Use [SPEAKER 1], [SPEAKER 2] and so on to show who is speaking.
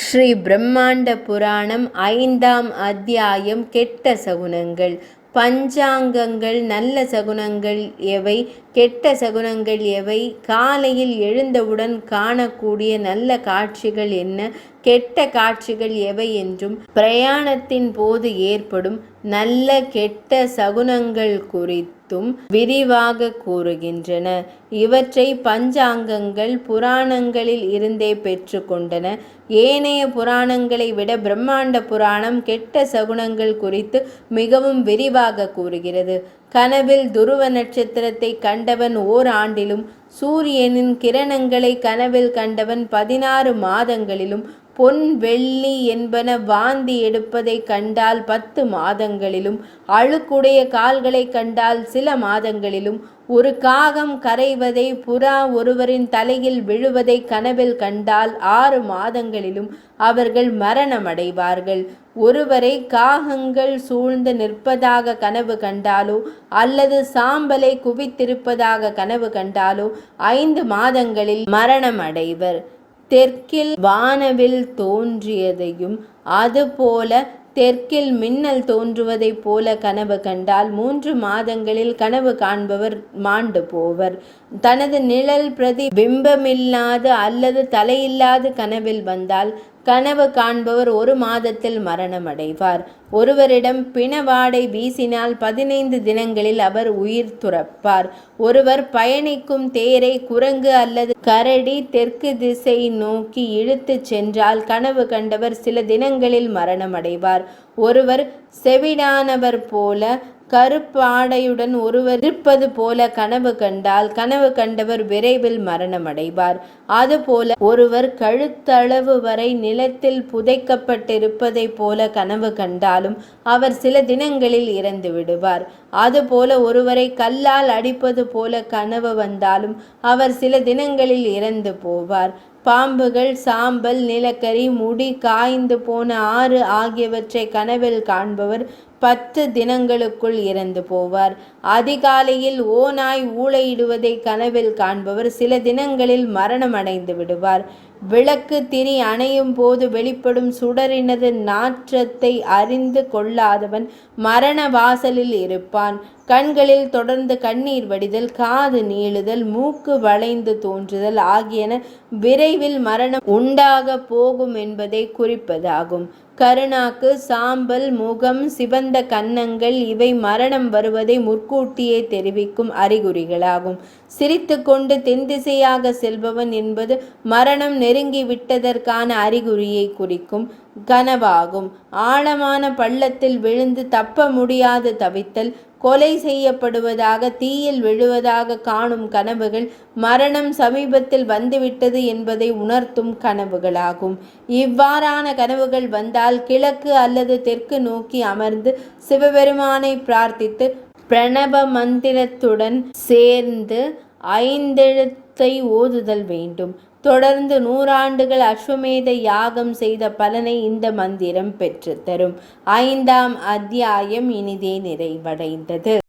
[SPEAKER 1] ஸ்ரீ பிரம்மாண்ட புராணம் 5ஆம் அத்தியாயம். கெட்ட சகுனங்கள். பஞ்சாங்கங்கள். நல்ல சகுனங்கள் எவை, கெட்ட சகுனங்கள் எவை? காலையில் எழுந்தவுடன் காணக்கூடிய நல்ல காட்சிகள் என்ன, கெட்ட காட்சிகள் எவை என்றும் பிரயாணத்தின் போது ஏற்படும் நல்ல கெட்ட சகுனங்கள் குறித்தும் விரிவாக கூறுகின்றன. இவற்றை பஞ்சாங்கங்கள் புராணங்களில் இருந்தே பெற்று கொண்டன. ஏனைய புராணங்களை விட பிரம்மாண்ட புராணம் கெட்ட சகுனங்கள் குறித்து மிகவும் விரிவாக கூறுகிறது. கனவில் துருவ நட்சத்திரத்தை கண்டவன் ஓர் ஆண்டிலும், சூரியனின் கிரணங்களை கனவில் கண்டவன் 16 மாதங்களிலும், பொன் வெள்ளி என்பன வாந்தி எடுப்பதை கண்டால் 10 மாதங்களிலும், அழுக்குடைய கால்களை கண்டால் சில மாதங்களிலும், ஒரு காகம் கரைவதை, புறா ஒருவரின் தலையில் விழுவதை கனவில் கண்டால் 6 மாதங்களிலும் அவர்கள் மரணமடைவார்கள். ஒருவரை காகங்கள் சூழ்ந்து நிற்பதாக கனவு கண்டாலோ அல்லது சாம்பலை குவித்திருப்பதாக கனவு கண்டாலோ 5 மாதங்களில் மரணமடைவர். தெற்கில் வானவில் தோன்றியதையும் அதுபோல தெற்கில் மின்னல் தோன்றுவதைப் போல கனவு கண்டால் 3 மாதங்களில் கனவு காண்பவர் மாண்டு போவர். தனது நிழல் பிரதிபிம்பமில்லாது அல்லது தலையில்லாது கனவில் வந்தால் கனவு காண்பவர் 1 மாதத்தில் மரணமடைவார். ஒருவரிடம் பிணவாடை வீசினால் 15 தினங்களில் அவர் உயிர் துறப்பார். ஒருவர் பயணிக்கும் தேரை குரங்கு அல்லது கரடி தெற்கு திசை நோக்கி இழுத்துச் சென்றால் கனவு கண்டவர் சில தினங்களில் மரணமடைவார். ஒருவர் செவிடானவர் போல கருப்பாடையுடன் ஒருவர் இருப்பது போல கனவு கண்டால் கனவு கண்டவர் விரைவில் மரணமடைவார். அதுபோல ஒருவர் கழுத்தளவு வரை நிலத்தில் புதைக்கப்பட்டிருப்பதை போல கனவு கண்டாலும் அவர் சில தினங்களில் இறந்து விடுவார். அதுபோல ஒருவரை கல்லால் அடிப்பது போல கனவு வந்தாலும் அவர் சில தினங்களில் இறந்து போவார். பாம்புகள், சாம்பல், நிலக்கரி, முடி, காய்ந்து போன ஆறு ஆகியவற்றை கனவில் காண்பவர் 10 தினங்களுக்குள் இறந்து போவார். அதிகாலையில் ஓநாய் ஊளையிடுவதை கனவில் காண்பவர் சில தினங்களில் மரணமடைந்து விடுவார். விளக்கு திரி அணையும் போது வெளிப்படும் சுடரினது நாற்றத்தை அறிந்து கொள்ளாதவன் மரண வாசலில் இருப்பான். கண்களில் தொடர்ந்து கண்ணீர் வடிதல், காது நீளுதல், மூக்கு வளைந்து தோன்றுதல் ஆகியன விரைவில் மரணம் உண்டாக போகும் என்பதை குறிப்பதாகும். கருநாக்கு, சாம்பல், முகம், சிவந்த கன்னங்கள் இவை மரணம் வருவதை முற்கூட்டியே தெரிவிக்கும் அறிகுறிகளாகும். சிரித்து கொண்டு தென்திசையாக செல்பவன் என்பது மரணம் நெருங்கி விட்டதற்கான அறிகுறியை குறிக்கும் கனவாகும். ஆழமான பள்ளத்தில் விழுந்து தப்ப முடியாது தவித்தல், கொலை செய்யப்படுவதாக, தீயில் விழுவதாக காணும் கனவுகள் மரணம் சமீபத்தில் வந்துவிட்டது என்பதை உணர்த்தும் கனவுகளாகும். இவ்வாறான கனவுகள் வந்தால் கிழக்கு அல்லது தெற்கு நோக்கி அமர்ந்து சிவபெருமானை பிரார்த்தித்து பிரணவ மந்திரத்துடன் சேர்ந்து 5 எழுத்தை ஓதுதல் வேண்டும். தொடர்ந்து 100 ஆண்டுகள் அஸ்வமேத யாகம் செய்த பலனை இந்த மந்திரம் பெற்றுத்தரும். 5ஆம் அத்தியாயம் இனிதே நிறைவடைந்தது.